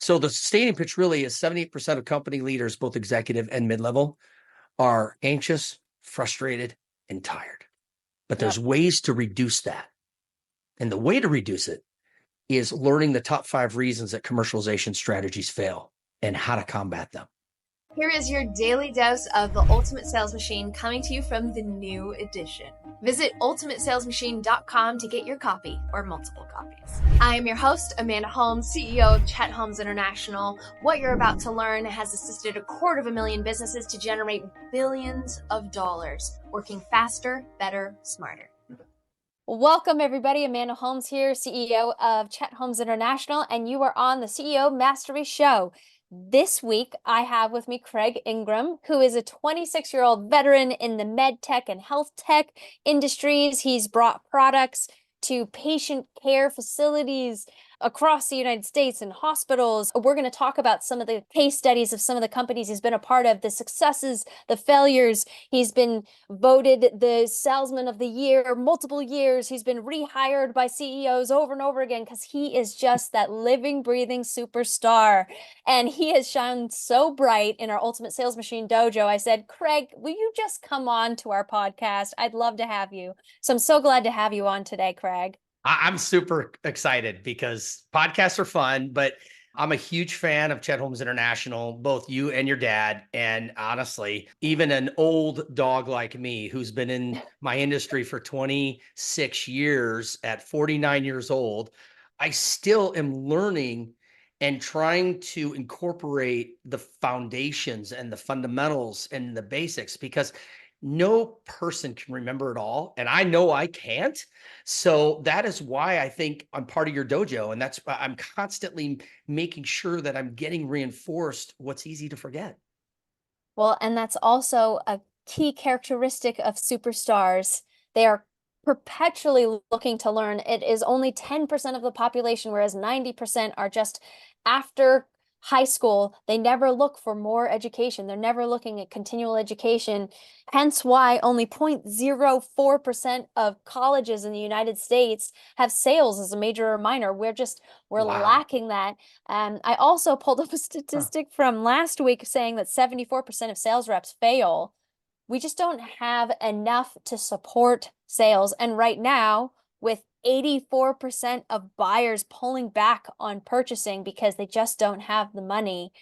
So the stadium pitch really is 78% of company leaders, both executive and mid-level, are anxious, frustrated, and tired. But there's ways to reduce that. And the way to reduce it is learning the top 5 reasons that commercialization strategies fail and how to combat them. Here is your daily dose of the Ultimate Sales Machine coming to you from the new edition. Visit ultimatesalesmachine.com to get your copy or multiple copies. I am your host, Amanda Holmes, CEO of Chet Holmes International. What you're about to learn has assisted 250,000 businesses to generate billions of dollars, working faster, better, smarter. Welcome, everybody. Amanda Holmes here, CEO of Chet Holmes International, and you are on the CEO Mastery Show. This week, I have with me Craig Ingram, who is a 26-year-old veteran in the med tech and health tech industries. He's brought products to patient care facilities across the United States and hospitals. We're going to talk about some of the case studies of some of the companies he's been a part of, the successes, the failures. He's been voted the Salesman of the Year multiple years. He's been rehired by CEOs over and over again because he is just that living, breathing superstar. And he has shone so bright in our Ultimate Sales Machine Dojo. I said, Craig, will you just come on to our podcast? I'd love to have you. So I'm so glad to have you on today, Craig. I'm super excited because podcasts are fun, but I'm a huge fan of Chet Holmes International, both you and your dad. And honestly, even an old dog like me, who's been in my industry for 26 years at 49 years old, I still am learning and trying to incorporate the foundations and the fundamentals and the basics, because no person can remember it all. And I know I can't. So that is why I think I'm part of your dojo. And that's why I'm constantly making sure that I'm getting reinforced what's easy to forget. Well, and that's also a key characteristic of superstars. They are perpetually looking to learn. It is only 10% of the population, whereas 90% are just after high school. They never look for more education. They're never looking at continual education. Hence why only 0.04% of colleges in the United States have sales as a major or minor. We're lacking that. I also pulled up a statistic from last week saying that 74% of sales reps fail. We just don't have enough to support sales. And right now, with 84% of buyers pulling back on purchasing because they just don't have the money,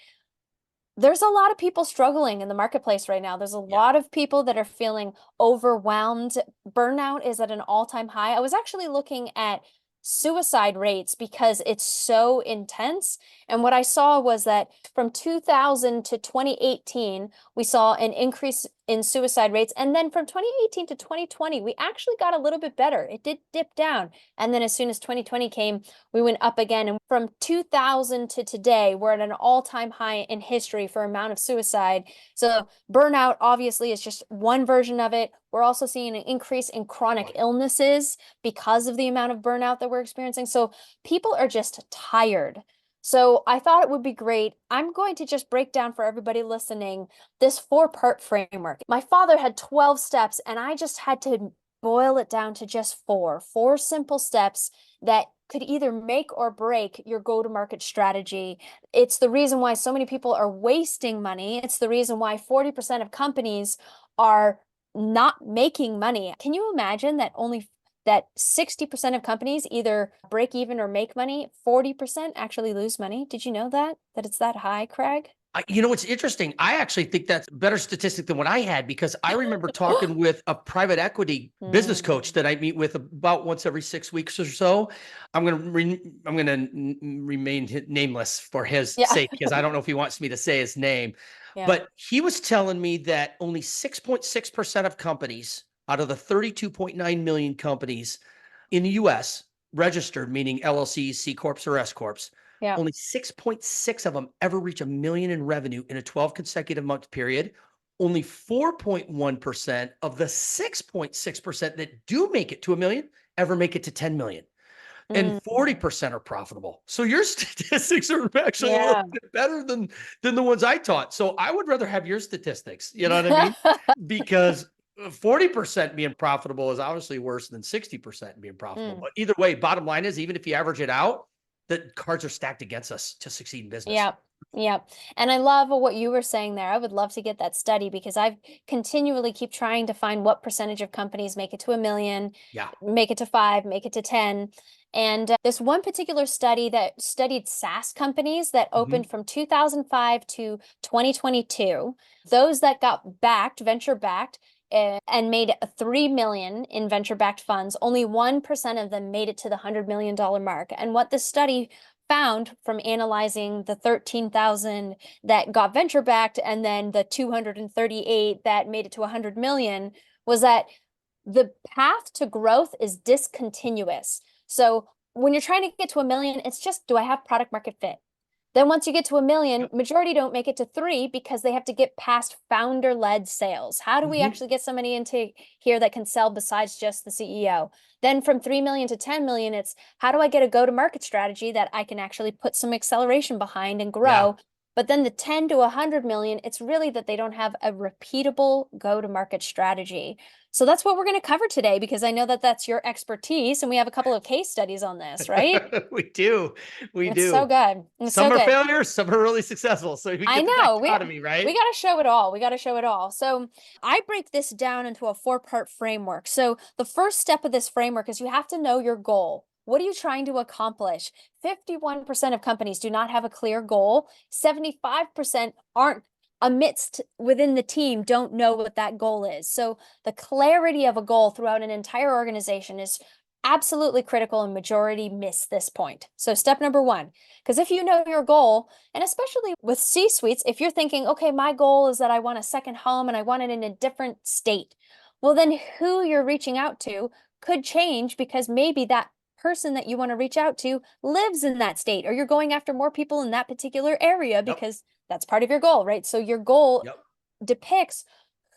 there's a lot of people struggling in the marketplace right now. There's a lot of people that are feeling overwhelmed. Burnout is at an all-time high. I was actually looking at suicide rates because it's so intense. And what I saw was that from 2000 to 2018, we saw an increase in suicide rates. And then from 2018 to 2020, we actually got a little bit better. It did dip down. And then as soon as 2020 came, we went up again. And from 2000 to today, we're at an all-time high in history for amount of suicide. So burnout obviously is just one version of it. We're also seeing an increase in chronic illnesses because of the amount of burnout that we're experiencing. So people are just tired. So I thought it would be great. I'm going to just break down for everybody listening this 4-part framework. My father had 12 steps, and I just had to boil it down to just 4 simple steps that could either make or break your go-to-market strategy. It's the reason why so many people are wasting money. It's the reason why 40% of companies are not making money. Can you imagine that 60% of companies either break even or make money, 40% actually lose money? Did you know that it's that high, Craig? You know, it's interesting. I actually think that's a better statistic than what I had, because I remember talking with a private equity business coach that I meet with about once every 6 weeks or so. I'm going to remain nameless for his sake, because I don't know if he wants me to say his name. But he was telling me that only 6.6% of companies out of the 32.9 million companies in the US registered, meaning LLCs, C Corps, or S Corps, only 6.6 of them ever reach $1 million in revenue in a 12 consecutive month period. Only 4.1% of the 6.6% that do make it to $1 million ever make it to 10 million. And 40% are profitable. So your statistics are actually a little bit better than the ones I taught. So I would rather have your statistics, you know what I mean? Because 40% being profitable is obviously worse than 60% being profitable. But either way, bottom line is, even if you average it out, the cards are stacked against us to succeed in business. Yep. Yep. And I love what you were saying there. I would love to get that study because I've continually keep trying to find what percentage of companies make it to 1 million, Yeah. make it to 5, make it to 10. And this one particular study that studied SaaS companies that opened from 2005 to 2022, those that got backed, venture backed, and made 3 million in venture backed funds, only 1% of them made it to the $100 million mark. And what this study found from analyzing the 13,000 that got venture backed and then the 238 that made it to 100 million was that the path to growth is discontinuous. So when you're trying to get to 1 million, it's just, do I have product market fit? Then once you get to 1 million, majority don't make it to 3 because they have to get past founder-led sales. How do we actually get somebody into here that can sell besides just the CEO? Then from 3 million to 10 million, it's how do I get a go-to-market strategy that I can actually put some acceleration behind and grow? But then the 10 to 100 million, it's really that they don't have a repeatable go-to-market strategy. So that's what we're going to cover today because I know that that's your expertise and we have a couple of case studies on this, right? We do. We It's do. so good. It's Some so are good. failures, some are really successful. So we I get the know. dichotomy, right? We got to show it all. We got to show it all. So I break this down into a 4-part framework. So the first step of this framework is you have to know your goal. What are you trying to accomplish? 51% of companies do not have a clear goal. 75% aren't amidst within the team don't know what that goal is. So the clarity of a goal throughout an entire organization is absolutely critical and majority miss this point. So step number 1, because if you know your goal, and especially with C-suites, if you're thinking, okay, my goal is that I want a second home and I want it in a different state, well, then who you're reaching out to could change because maybe that person that you want to reach out to lives in that state, or you're going after more people in that particular area because that's part of your goal, right? So your goal depicts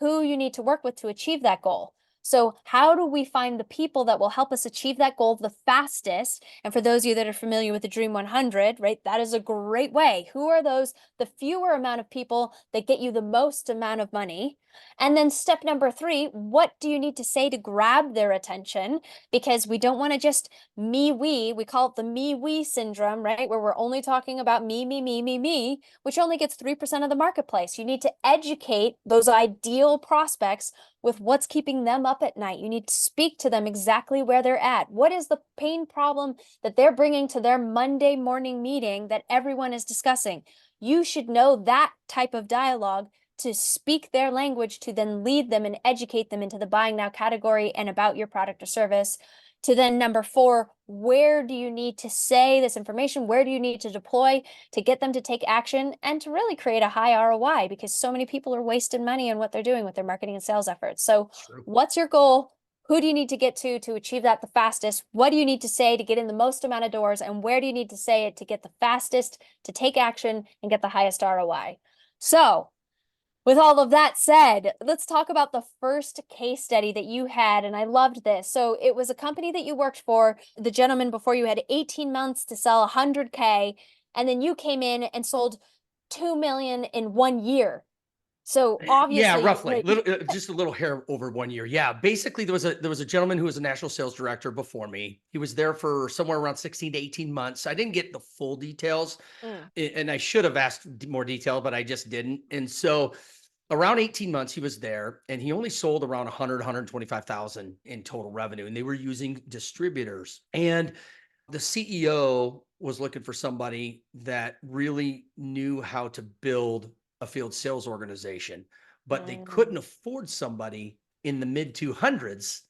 who you need to work with to achieve that goal. So how do we find the people that will help us achieve that goal the fastest? And for those of you that are familiar with the Dream 100, right, that is a great way. Who are those, the fewer amount of people that get you the most amount of money? And then step number 3, what do you need to say to grab their attention? Because we don't want to just we call it the me-we syndrome, right? Where we're only talking about me, which only gets 3% of the marketplace. You need to educate those ideal prospects with what's keeping them up at night. You need to speak to them exactly where they're at. What is the pain problem that they're bringing to their Monday morning meeting that everyone is discussing? You should know that type of dialogue to speak their language, to then lead them and educate them into the buying now category and about your product or service. To then number 4, where do you need to say this information? Where do you need to deploy to get them to take action and to really create a high ROI? Because so many people are wasting money on what they're doing with their marketing and sales efforts. So what's your goal? Who do you need to get to achieve that the fastest? What do you need to say to get in the most amount of doors? And where do you need to say it to get the fastest, to take action and get the highest ROI? So with all of that said, let's talk about the first case study that you had, and I loved this. So it was a company that you worked for. The gentleman before you had 18 months to sell 100K, and then you came in and sold 2 million in 1 year. So obviously, roughly, just a little hair over 1 year. Yeah, basically there was a gentleman who was a national sales director before me. He was there for somewhere around 16 to 18 months. I didn't get the full details, and I should have asked more detail, but I just didn't. And so around 18 months he was there, and he only sold around 125,000 in total revenue, and they were using distributors. And the CEO was looking for somebody that really knew how to build a field sales organization, but they couldn't afford somebody in the mid 200s.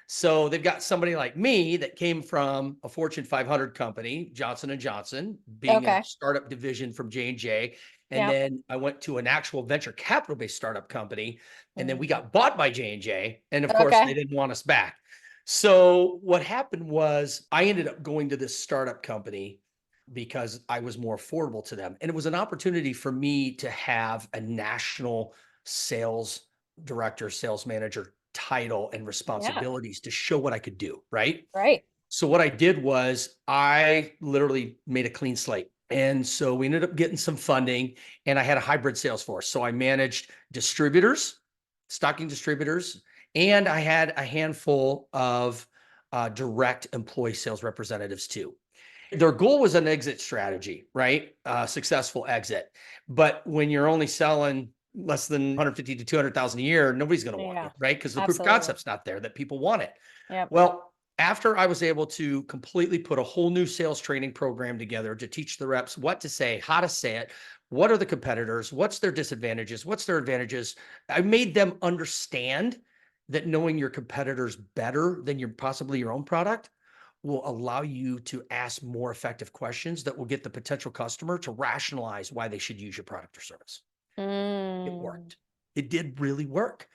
So they've got somebody like me that came from a Fortune 500 company, Johnson & Johnson, being a startup division from J&J. And then I went to an actual venture capital-based startup company, and then we got bought by J&J. And of course, they didn't want us back. So what happened was I ended up going to this startup company because I was more affordable to them. And it was an opportunity for me to have a national sales director, sales manager title and responsibilities to show what I could do. Right. So what I did was I literally made a clean slate. And so we ended up getting some funding, and I had a hybrid sales force. So I managed distributors, stocking distributors, and I had a handful of direct employee sales representatives too. Their goal was an exit strategy, right? Successful exit. But when you're only selling less than 150 to 200,000 a year, nobody's going to want Yeah, you, right? Because the proof of absolutely. concept's not there that people want it. Yep. Well, after I was able to completely put a whole new sales training program together to teach the reps what to say, how to say it, what are the competitors, what's their disadvantages, what's their advantages, I made them understand that knowing your competitors better than possibly your own product will allow you to ask more effective questions that will get the potential customer to rationalize why they should use your product or service. It Mm. worked. It did really work.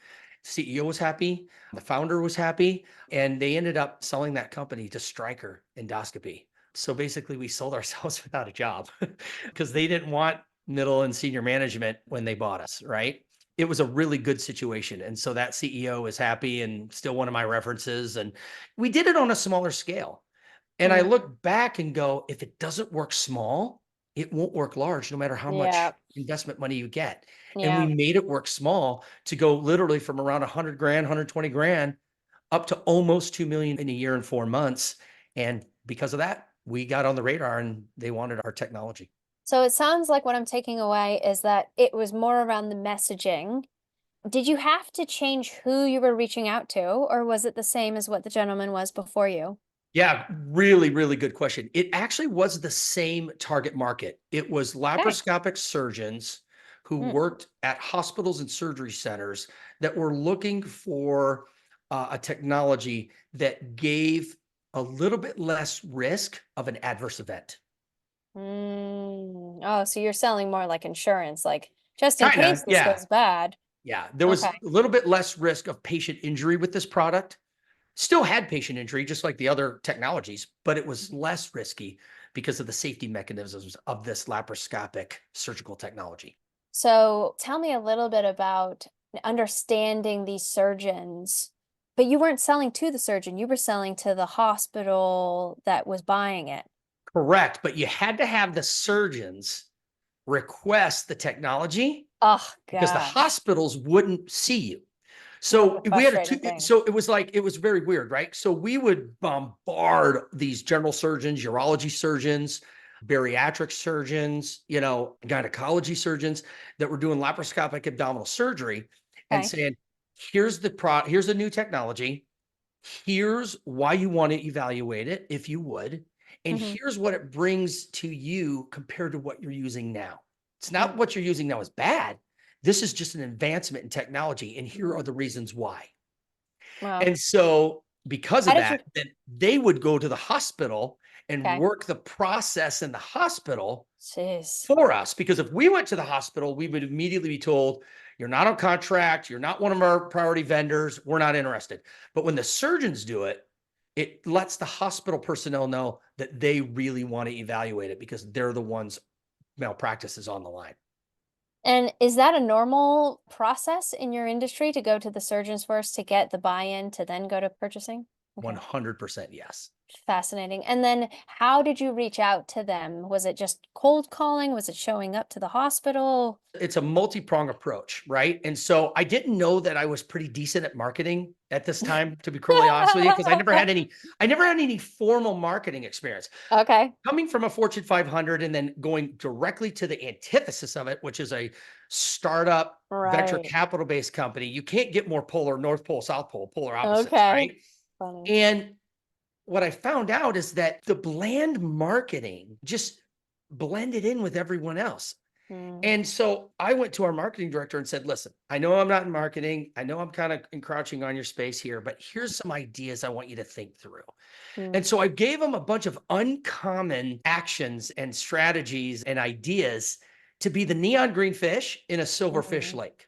CEO was happy, the founder was happy, and they ended up selling that company to Stryker Endoscopy. So basically, we sold ourselves without a job because they didn't want middle and senior management when they bought us, right? It was a really good situation. And so that CEO is happy and still one of my references. And we did it on a smaller scale. And I Mm. look back and go, if it doesn't work small, it won't work large, no matter how much Yeah. investment money you get. And Yeah. we made it work small to go literally from around 100 grand, 120 grand up to almost 2 million in a year and 4 months. And because of that, we got on the radar and they wanted our technology. So it sounds like what I'm taking away is that it was more around the messaging. Did you have to change who you were reaching out to, or was it the same as what the gentleman was before you? Yeah, really, really good question. It actually was the same target market. It was Okay. laparoscopic surgeons who Mm. worked at hospitals and surgery centers that were looking for a technology that gave a little bit less risk of an adverse event. Mm. Oh, so you're selling more like insurance, like just in Kinda, case this yeah. goes bad. Yeah. There was Okay. a little bit less risk of patient injury with this product. Still had patient injury, just like the other technologies, but it was less risky because of the safety mechanisms of this laparoscopic surgical technology. So tell me a little bit about understanding these surgeons, but you weren't selling to the surgeon, you were selling to the hospital that was buying it. Correct. But you had to have the surgeons request the technology Oh because the gosh, hospitals wouldn't see you. what a So we had frustrating thing. so it was like, it was very weird, right? So we would bombard these general surgeons, urology surgeons, bariatric surgeons, gynecology surgeons that were doing laparoscopic abdominal surgery and Okay. saying, here's a new technology. Here's why you want to evaluate it, if you would. And Hmm. here's what it brings to you compared to what you're using now. It's not Mm. what you're using now is bad. This is just an advancement in technology. And here are the reasons why. Wow. And so because How of did you? that, then they would go to the hospital and Okay. work the process in the hospital Jeez. for us. Because if we went to the hospital, we would immediately be told, you're not on contract, you're not one of our priority vendors, we're not interested. But when the surgeons do it, it lets the hospital personnel know that they really want to evaluate it because they're the ones malpractice is on the line. And is that a normal process in your industry to go to the surgeons first to get the buy-in to then go to purchasing? Okay. 100% yes. Fascinating. And then how did you reach out to them? Was it just cold calling? Was it showing up to the hospital? It's a multi-prong approach, right? And so I didn't know that I was pretty decent at marketing at this time, to be cruelly honest with you, because I never had any formal marketing experience. Okay. Coming from a Fortune 500 and then going directly to the antithesis of it, which is a startup venture Right. capital-based company, you can't get more polar, North Pole, South Pole, polar opposites, Okay. right? Funny. And what I found out is that the bland marketing just blended in with everyone else. Mm, And so I went to our marketing director and said, listen, I know I'm not in marketing. I know I'm kind of encroaching on your space here, but here's some ideas I want you to think through. mm, And so I gave him a bunch of uncommon actions and strategies and ideas to be the neon green fish in a silver fish mm, lake,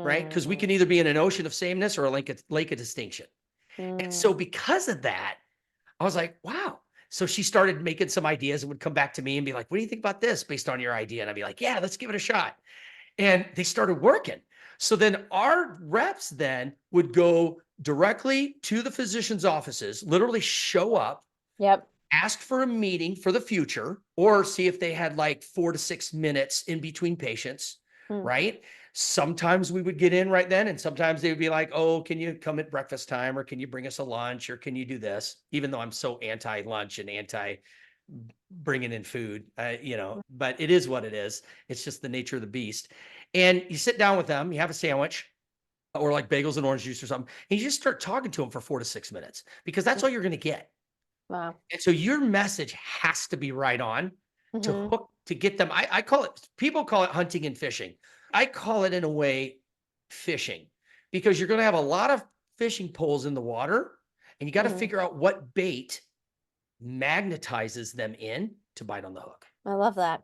right? Because we can mm, either be in an ocean of sameness or a lake of distinction. And so mm. because of that, I was like, wow. So she started making some ideas and would come back to me and be like, what do you think about this based on your idea? And I'd be like, yeah, let's give it a shot. And they started working. So then our reps then would go directly to the physician's offices, literally show up, Yep. ask for a meeting for the future, or see if they had like 4 to 6 minutes in between patients, Mm. right? Sometimes we would get in right then, and sometimes they would be like, oh, can you come at breakfast time, or can you bring us a lunch, or can you do this? Even though I'm so anti lunch and anti bringing in food, but it is what it is. It's just the nature of the beast. And you sit down with them, you have a sandwich or like bagels and orange juice or something, and you just start talking to them for 4 to 6 minutes because that's all you're going to get. Wow. And so your message has to be right on to Mhm. hook, to get them. I call it, people call it hunting and fishing. I call it in a way fishing, because you're going to have a lot of fishing poles in the water, and you got to Mhm. figure out what bait magnetizes them in to bite on the hook. I love that.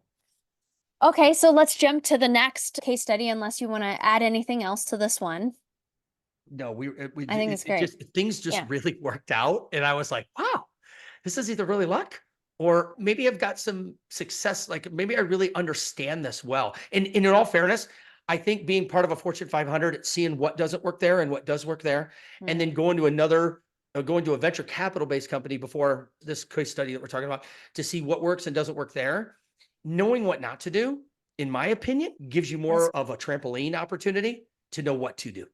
Okay, so let's jump to the next case study, unless you want to add anything else to this one. No, I think it's great. things just Yeah. really worked out. And I was like, wow, this is either really luck, or maybe I've got some success. Like maybe I really understand this well. And in all fairness, I think being part of a Fortune 500, seeing what doesn't work there and what does work there, and then going to a venture capital based company before this case study that we're talking about to see what works and doesn't work there, knowing what not to do, in my opinion, gives you more of a trampoline opportunity to know what to do.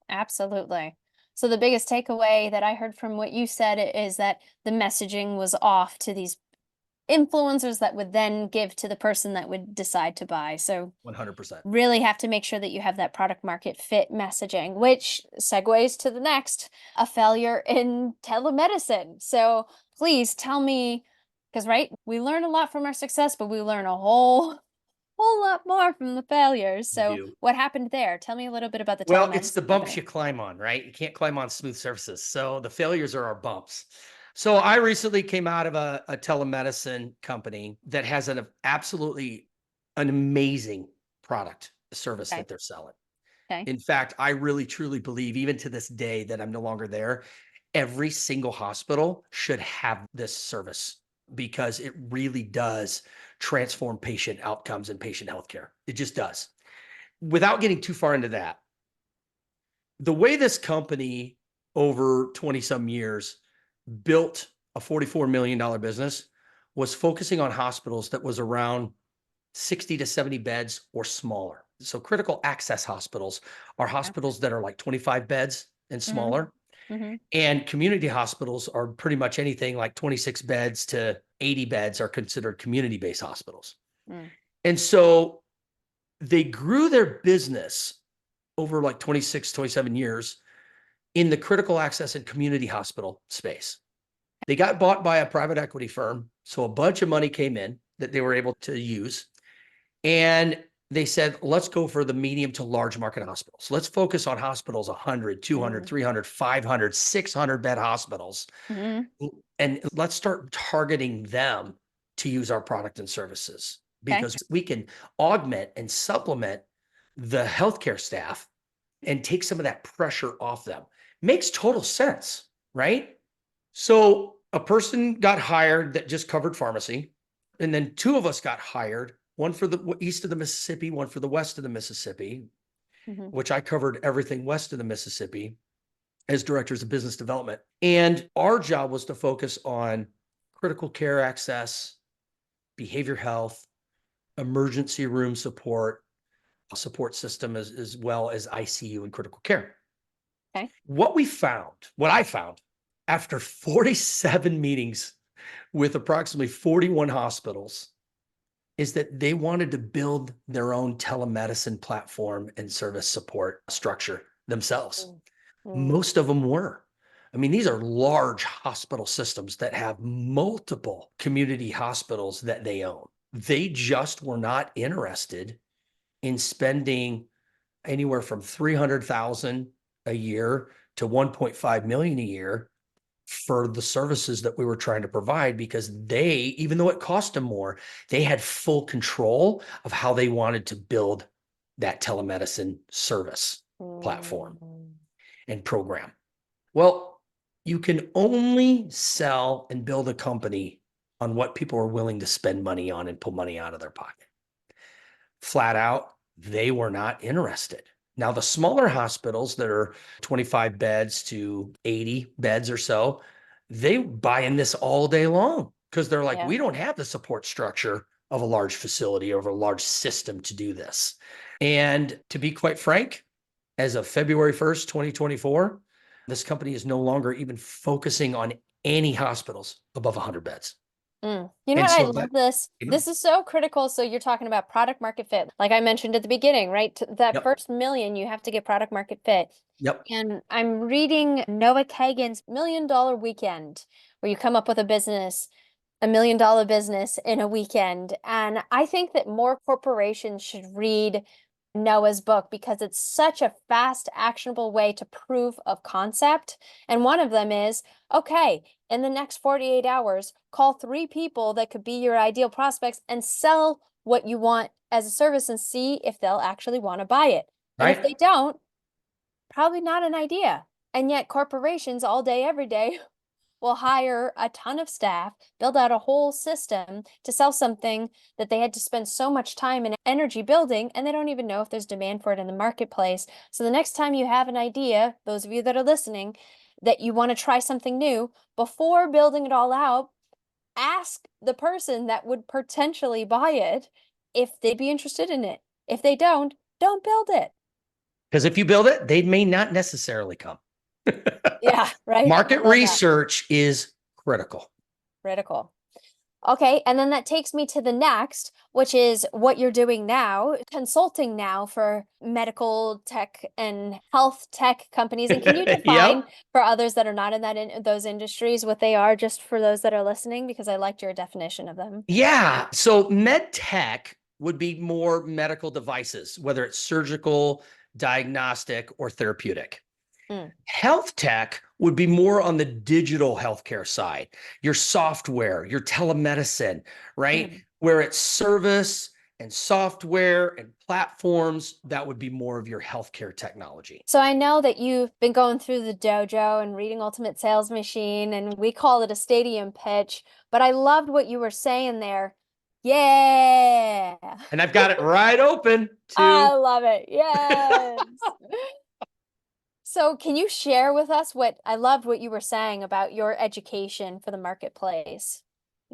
Absolutely. So the biggest takeaway that I heard from what you said is that the messaging was off to these influencers that would then give to the person that would decide to buy. So 100%. really have to make sure that you have that product market fit messaging, which segues to the next, a failure in telemedicine. So please tell me, because right, we learn a lot from our success, but we learn a whole lot more from the failures. You So do. what happened there? Tell me a little bit about the Well, it's the telemedicine bumps company. you climb on, right? You can't climb on smooth surfaces. So the failures are our bumps. So I recently came out of a telemedicine company that has an amazing product service Okay. that they're selling. Okay. In fact, I really truly believe, even to this day that I'm no longer there, every single hospital should have this service, because it really does transform patient outcomes and patient healthcare. It just does. Without getting too far into that, the way this company over 20 some years built a $44 million business was focusing on hospitals that was around 60 to 70 beds or smaller. So critical access hospitals are hospitals that are like 25 beds and Mm-hmm. smaller. Mm-hmm. And community hospitals are pretty much anything like 26 beds to 80 beds are considered community-based hospitals. Mm. And so they grew their business over like 26, 27 years in the critical access and community hospital space. They got bought by a private equity firm. So a bunch of money came in that they were able to use. And they said, let's go for the medium to large market hospitals. Let's focus on hospitals, 100, 200, 300, 500, 600 bed hospitals. Mm-hmm. And let's start targeting them to use our product and services, Okay. because we can augment and supplement the healthcare staff and take some of that pressure off them. Makes total sense, right? So a person got hired that just covered pharmacy. And then two of us got hired, one for the east of the Mississippi, one for the west of the Mississippi, Mm-hmm. which I covered everything west of the Mississippi as directors of business development. And our job was to focus on critical care access, behavior health, emergency room support system, as well as ICU and critical care. Okay. What I found after 47 meetings with approximately 41 hospitals is that they wanted to build their own telemedicine platform and service support structure themselves. Mm-hmm. Most of them were. I mean, these are large hospital systems that have multiple community hospitals that they own. They just were not interested in spending anywhere from 300,000 a year to 1.5 million a year for the services that we were trying to provide, because they, even though it cost them more, they had full control of how they wanted to build that telemedicine service platform and program. Well, you can only sell and build a company on what people are willing to spend money on and pull money out of their pocket. Flat out, they were not interested. Now, the smaller hospitals that are 25 beds to 80 beds or so, they buy in this all day long, because they're like, we don't have the support structure of a large facility or of a large system to do this. And to be quite frank, as of February 1st, 2024, this company is no longer even focusing on any hospitals above 100 beds. You know And what? I so love this. you know, This is so critical. So you're talking about product market fit. Like I mentioned at the beginning, right? That yep, first million, you have to get product market fit. yep. And I'm reading Noah Kagan's $1 Million Weekend, where you come up with a business, $1 million business in a weekend. And I think that more corporations should read Noah's book because it's such a fast, actionable way to proof of concept. And one of them is, okay, in the next 48 hours, call 3 people that could be your ideal prospects and sell what you want as a service and see if they'll actually want to buy it. And if Right. they don't, probably not an idea. And yet corporations all day, every day will hire a ton of staff, build out a whole system to sell something that they had to spend so much time and energy building, and they don't even know if there's demand for it in the marketplace. So the next time you have an idea, those of you that are listening, that you want to try something new, before building it all out, ask the person that would potentially buy it if they'd be interested in it. If they don't build it. Because if you build it, they may not necessarily come. Yeah, right. I Market love that. research is critical. Critical. Okay, and then that takes me to the next, which is what you're doing now, consulting now for medical tech and health tech companies. And can you define Yep. for others that are not in those industries what they are, just for those that are listening, because I liked your definition of them. Yeah. So med tech would be more medical devices, whether it's surgical, diagnostic, or therapeutic. Mm. Health tech would be more on the digital healthcare side, your software, your telemedicine, right? Mhm. Where it's service and software and platforms, that would be more of your healthcare technology. So I know that you've been going through the dojo and reading Ultimate Sales Machine, and we call it a stadium pitch, but I loved what you were saying there. Yeah. And I've got it right open I to love it. Yes. So can you share with us what I loved what you were saying about your education for the marketplace?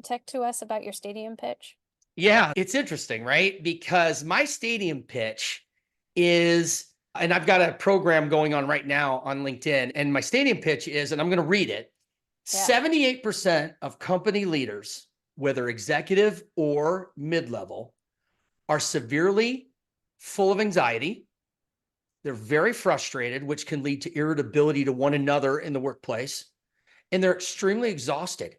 Talk to us about your stadium pitch. Yeah, it's interesting, right? Because my stadium pitch is, and I've got a program going on right now on LinkedIn, and my stadium pitch is, and I'm going to read it. Yeah. 78% of company leaders, whether executive or mid-level, are severely full of anxiety. They're very frustrated, which can lead to irritability to one another in the workplace, and they're extremely exhausted.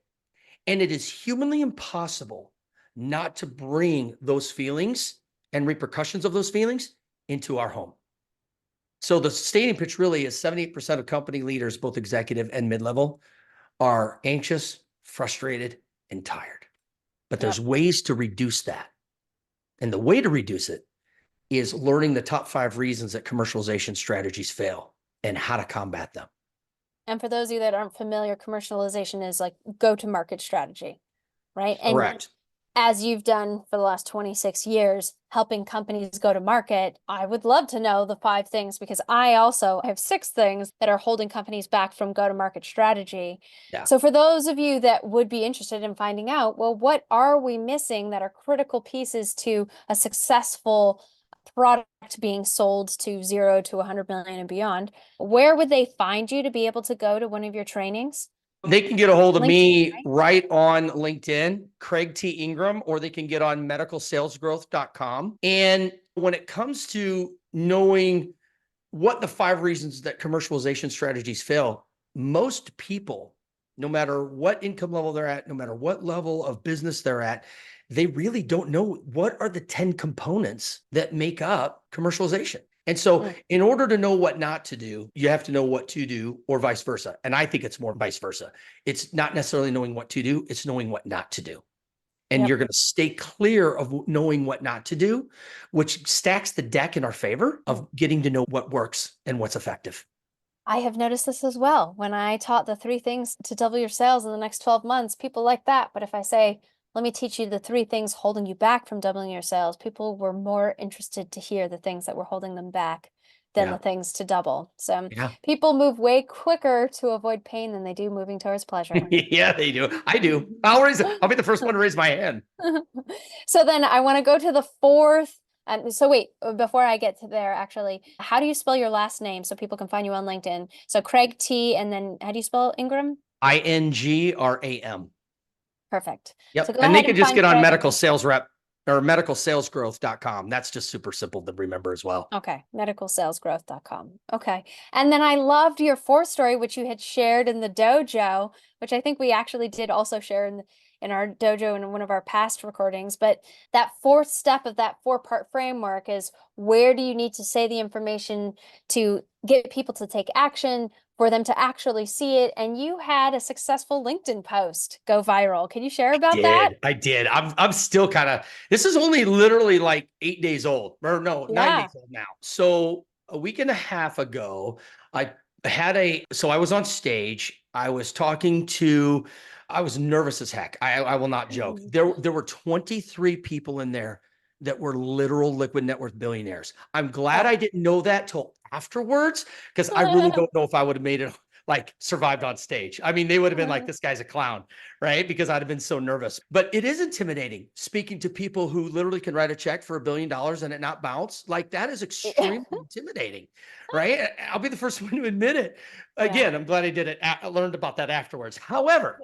And it is humanly impossible not to bring those feelings and repercussions of those feelings into our home. So the stadium pitch really is 78% of company leaders, both executive and mid-level, are anxious, frustrated, and tired. But there's Yep. ways to reduce that. And the way to reduce it is learning the top 5 reasons that commercialization strategies fail and how to combat them. And for those of you that aren't familiar, commercialization is like go-to-market strategy, right? And Correct. as you've done for the last 26 years, helping companies go to market, I would love to know the 5 things because I also have 6 things that are holding companies back from go-to-market strategy. Yeah. So for those of you that would be interested in finding out, well, what are we missing that are critical pieces to a successful product being sold to 0 to 100 million and beyond? Where would they find you to be able to go to one of your trainings? They can get a hold of LinkedIn, me right on LinkedIn, Craig T. Ingram, or they can get on medicalsalesgrowth.com. And when it comes to knowing what the 5 reasons that commercialization strategies fail, most people, no matter what income level they're at, no matter what level of business they're at, they really don't know what are the 10 components that make up commercialization. And so in order to know what not to do, you have to know what to do or vice versa. And I think it's more vice versa. It's not necessarily knowing what to do, it's knowing what not to do. And Yep. you're going to stay clear of knowing what not to do, which stacks the deck in our favor of getting to know what works and what's effective. I have noticed this as well. When I taught the 3 things to double your sales in the next 12 months, people like that. But if I say, let me teach you the 3 things holding you back from doubling your sales, people were more interested to hear the things that were holding them back than Yeah. the things to double. So Yeah. people move way quicker to avoid pain than they do moving towards pleasure. Yeah, they do. I do. I'll be the first one to raise my hand. So then I want to go to the 4th. So wait, before I get to there, actually, how do you spell your last name so people can find you on LinkedIn? So Craig T, and then how do you spell Ingram? INGRAM. Perfect. So Yep. go And they ahead can and just find get on Craig. medical sales rep or medicalsalesgrowth.com. That's just super simple to remember as well. Okay, medicalsalesgrowth.com. Okay. And then I loved your fourth story, which you had shared in the dojo, which I think we actually did also share in our dojo in one of our past recordings. But that fourth step of that four-part framework is, where do you need to say the information to get people to take action, for them to actually see it? And you had a successful LinkedIn post go viral. Can you share about that? I did. I'm still kind of, this is only literally like 8 days old, or no, 9 Yeah. days old now. So a week and a half ago, I so I was on stage. I was talking to, I was nervous as heck. I will not joke. Mhm. There were 23 people in there that were literal liquid net worth billionaires. I'm glad Oh. I didn't know that till afterwards, because I really don't know if I would have made it, like survived on stage. I mean, they would have been like, this guy's a clown, right? Because I'd have been so nervous. But it is intimidating speaking to people who literally can write a check for $1 billion and it not bounce. Like, that is extremely intimidating, right? I'll be the first one to admit it. Yeah. Again, I'm glad I did it. I learned about that afterwards. However,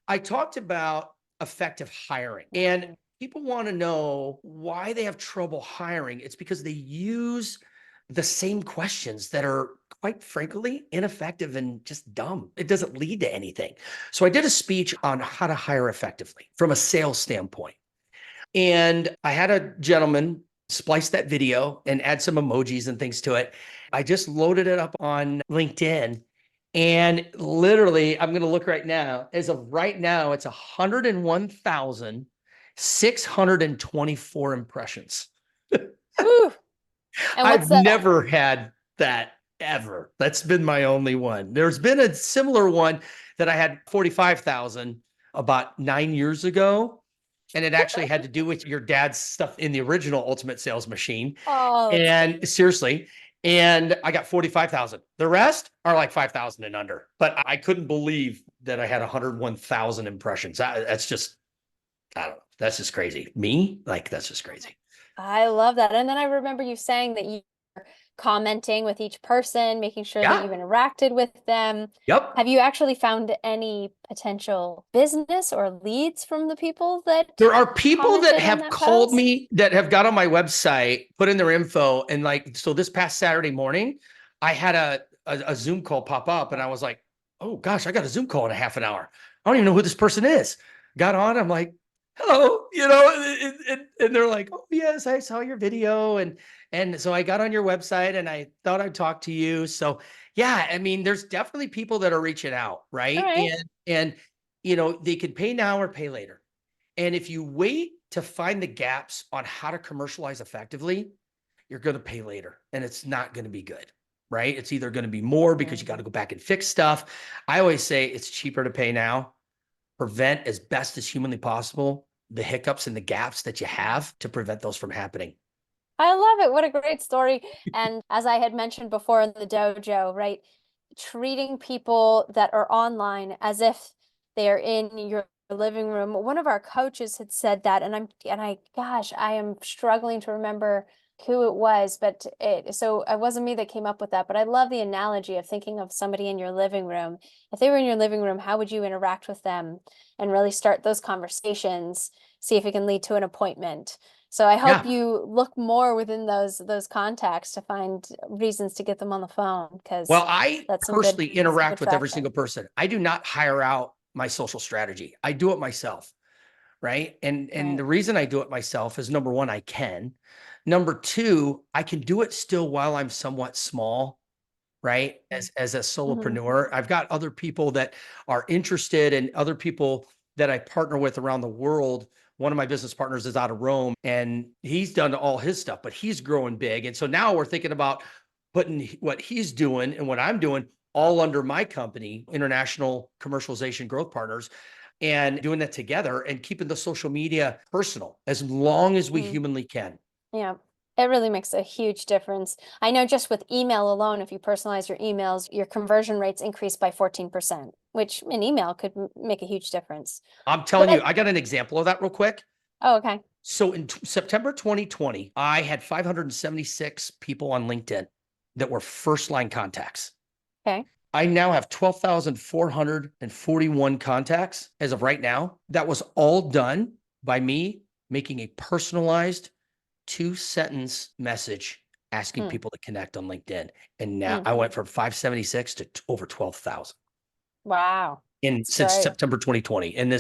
I talked about effective hiring, and people want to know why they have trouble hiring. It's because they use the same questions that are, quite frankly, ineffective and just dumb. It doesn't lead to anything. So I did a speech on how to hire effectively from a sales standpoint. And I had a gentleman splice that video and add some emojis and things to it. I just loaded it up on LinkedIn. And literally, I'm going to look right now. As of right now, it's 101,624 impressions. Whew. And what's I've the never had that ever. That's been my only one. There's been a similar one that I had 45,000 about 9 years ago. And it actually had to do with your dad's stuff in the original Ultimate Sales Machine. Oh, that's And funny. seriously, and I got 45,000. The rest are like 5,000 and under. But I couldn't believe that I had 101,000 impressions. That's just, I don't know. That's just crazy. Me? Like, that's just crazy. I love that. And then I remember you saying that you were commenting with each person, making sure that Yeah. you've interacted with them. Yep. Have you actually found any potential business or leads from the people that There are people that commented on have that called post? me, that have got on my website, put in their info, and like, so this past Saturday morning, I had a Zoom call pop up, and I was like, oh gosh, I got a Zoom call in a half an hour. I don't even know who this person is. Got on, I'm like, hello, and they're like, oh yes, I saw your video, and so I got on your website, and I thought I'd talk to you. So yeah, I mean, there's definitely people that are reaching out, All right? right. And they could pay now or pay later. And if you wait to find the gaps on how to commercialize effectively, you're going to pay later, and it's not going to be good, right? It's either going to be more because you got to go back and fix stuff. I always say it's cheaper to pay now, prevent as best as humanly possible the hiccups and the gaps that you have to prevent those from happening. I love it. What a great story. And as I had mentioned before in the dojo, right, treating people that are online as if they're in your living room. One of our coaches had said that, gosh, I am struggling to remember who it was, but so it wasn't me that came up with that, but I love the analogy of thinking of somebody in your living room. If they were in your living room, how would you interact with them and really start those conversations, see if it can lead to an appointment? So I hope Yeah. you look more within those contacts to find reasons to get them on the phone, because Well, I that's personally some interact good with every traction. single person. I do not hire out my social strategy. I do it myself. Right. And Right. the reason I do it myself is, number one, I can. Number two, I can do it still while I'm somewhat small, right? As a Mhm. solopreneur. I've got other people that are interested, and other people that I partner with around the world. One of my business partners is out of Rome, and he's done all his stuff, but he's growing big. And so now we're thinking about putting what he's doing and what I'm doing all under my company, International Commercialization Growth Partners, and doing that together and keeping the social media personal as long as we Mhm. humanly can. Yeah, it really makes a huge difference. I know just with email alone, if you personalize your emails, your conversion rates increase by 14%, which an email could make a huge difference. I'm telling you, But I got an example of that real quick. oh, okay. So in September 2020, I had 576 people on LinkedIn that were first line contacts. Okay. I now have 12,441 contacts as of right now. That was all done by me making a personalized 2-sentence message asking people to connect on LinkedIn. And now I went from 576 to over 12,000 Wow. since great. September 2020. And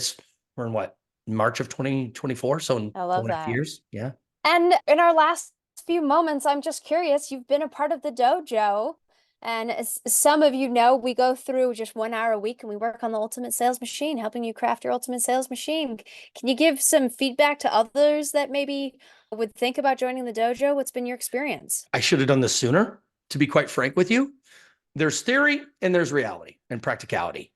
we're in what? March of 2024. So in I love 4.5 that. years. Yeah. And in our last few moments, I'm just curious, you've been a part of the dojo. And as some of you know, we go through just 1 hour a week and we work on the ultimate sales machine, helping you craft your ultimate sales machine. Can you give some feedback to others that maybe would think about joining the dojo? What's been your experience? I should have done this sooner, to be quite frank with you. There's theory and there's reality and practicality.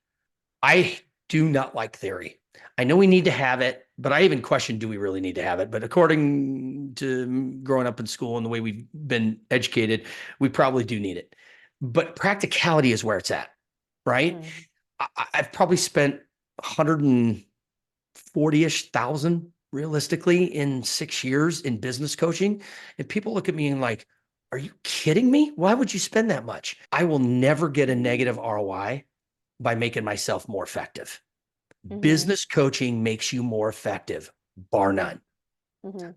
I do not like theory. I know we need to have it, but I even question, do we really need to have it? But according to growing up in school and the way we've been educated, we probably do need it. But practicality is where it's at, right? I've probably spent 140-ish thousand realistically in 6 years in business coaching. And people look at me and like, are you kidding me? Why would you spend that much? I will never get a negative ROI by making myself more effective. Business coaching makes you more effective, bar none.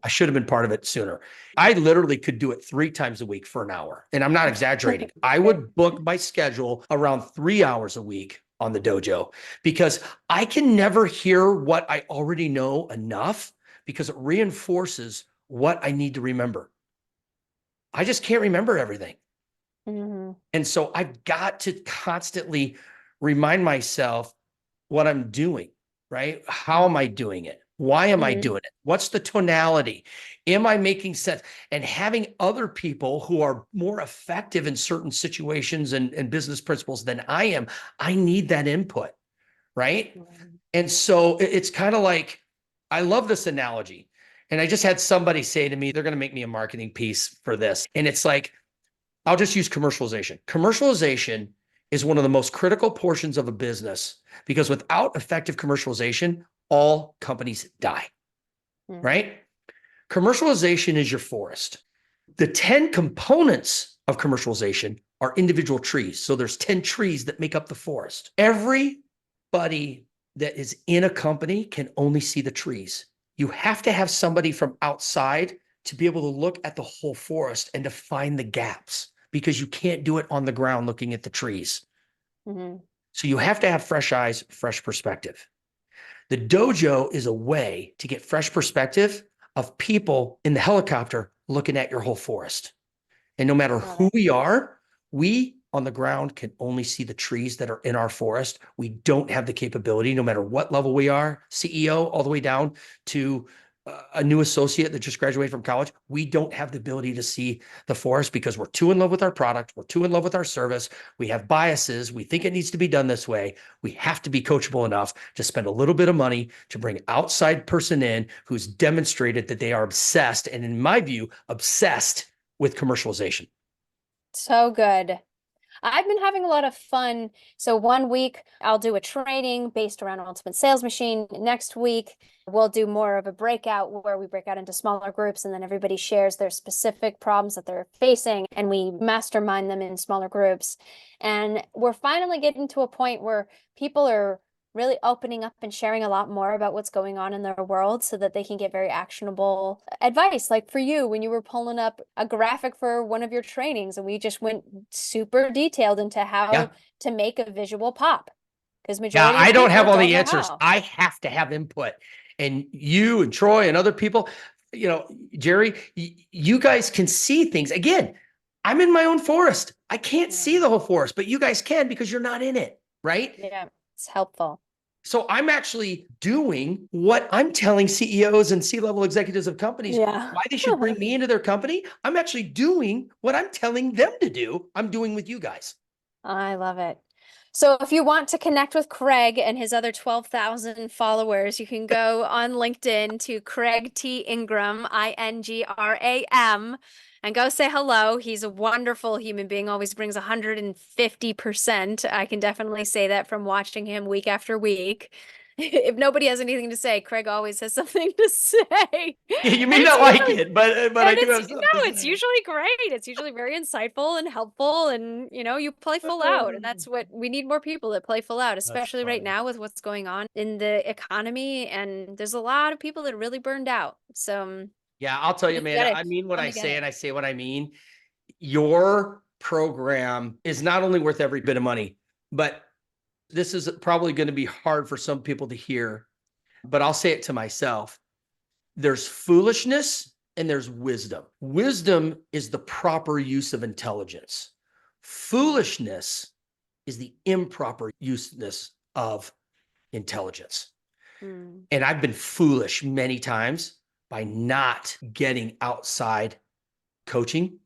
I should have been part of it sooner. I literally could do it 3 times a week for an hour. And I'm not exaggerating. I would book my schedule around 3 hours a week on the dojo because I can never hear what I already know enough because it reinforces what I need to remember. I just can't remember everything. And so I've got to constantly remind myself what I'm doing, right? How am I doing it? Why am I doing it? What's the tonality? Am I making sense? And having other people who are more effective in certain situations and business principles than I am, I need that input, right? And so it's kind of like, I love this analogy. And I just had somebody say to me, they're going to make me a marketing piece for this. And it's like, I'll just use commercialization. Commercialization is one of the most critical portions of a business because without effective commercialization, all companies die, right? Commercialization is your forest. The 10 components of commercialization are individual trees. So there's 10 trees that make up the forest. Everybody that is in a company can only see the trees. You have to have somebody from outside to be able to look at the whole forest and to find the gaps because you can't do it on the ground looking at the trees. So you have to have fresh eyes, fresh perspective. The dojo is a way to get fresh perspective of people in the helicopter looking at your whole forest. And no matter who we are, we on the ground can only see the trees that are in our forest. We don't have the capability, no matter what level we are, CEO all the way down to a new associate that just graduated from college. We don't have the ability to see the forest because we're too in love with our product. We're too in love with our service. We have biases. We think it needs to be done this way. We have to be coachable enough to spend a little bit of money to bring an outside person in who's demonstrated that they are obsessed, and in my view, obsessed with commercialization. So good. I've been having a lot of fun. So 1 week I'll do a training based around Ultimate Sales Machine. Next week we'll do more of a breakout where we break out into smaller groups and then everybody shares their specific problems that they're facing and we mastermind them in smaller groups. And we're finally getting to a point where people are really opening up and sharing a lot more about what's going on in their world so that they can get very actionable advice. Like for you, when you were pulling up a graphic for one of your trainings and we just went super detailed into how to make a visual pop. Because majority of I don't have all the know answers. how. I have to have input. And you and Troy and other people, Jerry, you guys can see things. Again, I'm in my own forest. I can't see the whole forest, but you guys can because you're not in it, right? Yeah, it's helpful. So I'm actually doing what I'm telling CEOs and C-level executives of companies why they should bring me into their company. I'm actually doing what I'm telling them to do. I'm doing with you guys. I love it. So if you want to connect with Craig and his other 12,000 followers, you can go on LinkedIn to Craig T. Ingram, Ingram, and go say hello. He's a wonderful human being, always brings 150%. I can definitely say that from watching him week after week. if nobody has anything to say, Craig always has something to say. You may And not it's like usually- it, but I and do have it's something to it's say. usually great. It's usually very insightful and helpful, and you play full out, and that's what we need, more people that play full out, especially right funny. now with what's going on in the economy, and there's a lot of people that are really burned out. So Yeah, I'll tell you, man, I energetic, mean what fun I to get say it. and I say what I mean. Your program is not only worth every bit of money, but this is probably going to be hard for some people to hear, but I'll say it to myself. There's foolishness and there's wisdom. Wisdom is the proper use of intelligence. Foolishness is the improper useness of intelligence. Mm, And I've been foolish many times by not getting outside coaching.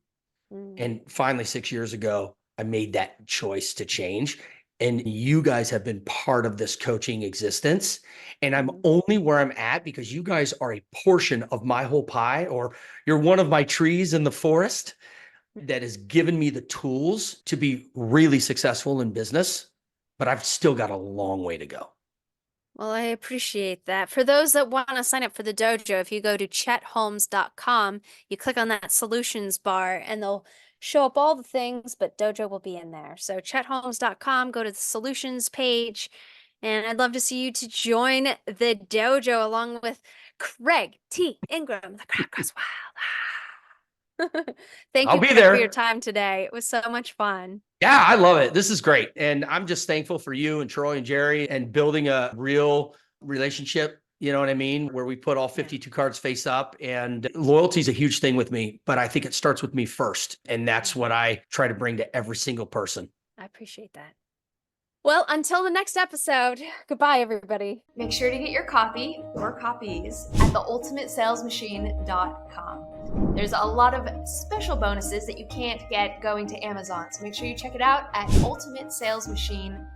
mm, And finally, 6 years ago, I made that choice to change. And you guys have been part of this coaching existence. And I'm mm. only where I'm at because you guys are a portion of my whole pie, or you're one of my trees in the forest that has given me the tools to be really successful in business. But I've still got a long way to go. Well, I appreciate that. For those that want to sign up for the dojo, if you go to chetholmes.com, you click on that solutions bar and they'll show up all the things, but dojo will be in there. So chetholmes.com, go to the solutions page, and I'd love to see you to join the dojo along with Craig T. Ingram, the crowd goes wild. Thank I'll you, be Craig, for your there. time today. It was so much fun. Yeah, I love it. This is great. And I'm just thankful for you and Troy and Jerry and building a real relationship. You know what I mean? Where we put all 52 cards face up, and loyalty is a huge thing with me, but I think it starts with me first. And that's what I try to bring to every single person. I appreciate that. Well, until the next episode, goodbye, everybody. Make sure to get your copy or copies at theultimatesalesmachine.com. There's a lot of special bonuses that you can't get going to Amazon, so make sure you check it out at ultimatesalesmachine.com.